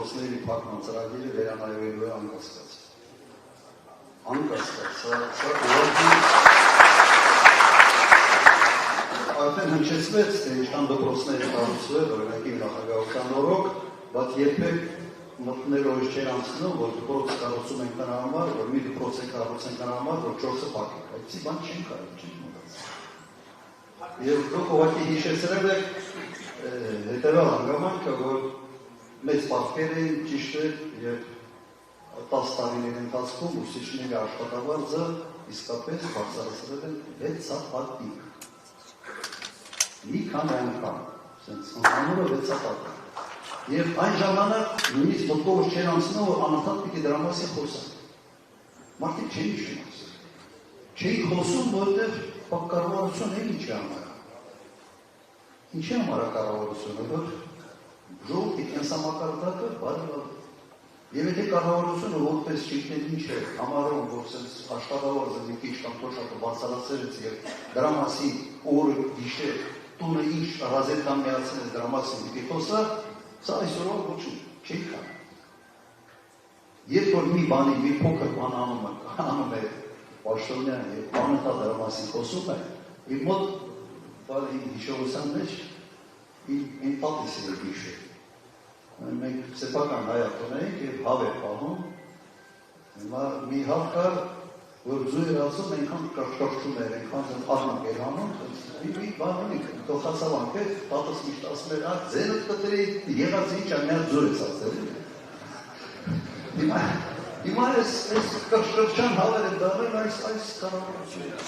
դպրոցների փակման ծրագիրը վերանայվելու է անկասկած։ Անկասկած, սա արդեն հնչեցվեց, թե ինչքան դպրոցների կառուցվել, օրինակ իմ նախագահության օրոք, բայց երբեք մտնելով չէր անցնում, որ դպրոց կառուցում ենք նրա համար, որ մի դպրոց է կառուցենք նրա համար, որ 4-ը փակենք։ Այդպիսի բան չեն կարող, չեն մտածում։ Եվ դուք ուղղակի հիշեցրել եք հետևյալ հանգամանքը, որ մեծ պատկեր էին ճիշտ է եւ 10 տարիների ընթացքում ուսուցիչների աշխատավարձը իսկապես բարձրացրել են 6 հատիկ։ Մի քանի անգամ, ասենց ընդհանուրը 6 հատիկ։ Եվ այն ժամանակ նույնիսկ մտքով չէր անցնում, որ անընդհատ պիտի դրա մասին խոսան։ Մարդիկ չէին հիշում ասել։ Չէին խոսում, որովհետև կառավարությունը ինչ է համար։ Ինչ է համար կառավարությունը, որ ժողովրդի կենսամակարդակը բարելավում։ Եվ եթե կառավարությունը որպես չգիտեմ ինչ է համարում, որ sense աշխատավարձը մի քիչ կամ թոշակը բարձրացրեց եւ դրա մասին օրը գիշեր տունը ինչ ռազետան միացնեց դրա մասին պիտի խոսա, սա այսօրվա ոչինչ չի կարող։ Երբ որ մի բանի մի փոքր բան անում է Պաշտոնյան եւ անընդհատ դրա մասին խոսում է, իր մոտ բարի հիշողության մեջ իմ պատիսը է հիշել։ Մենք սեփական հայատուն էինք եւ հավ էր պահում, հիմա մի հավ կար, որ զույր ասում այնքան կաշկաշում էր, այնքան աղմակ էր հանում, մի բան ունիք, գլխացավանք է, տատս միշտ ասում էր, ձենը կտրի, եղած ինչ է, միած զույր է ասել։ Հիմա այս կաշկաշան հավեր է դարել այս կառավարությունը։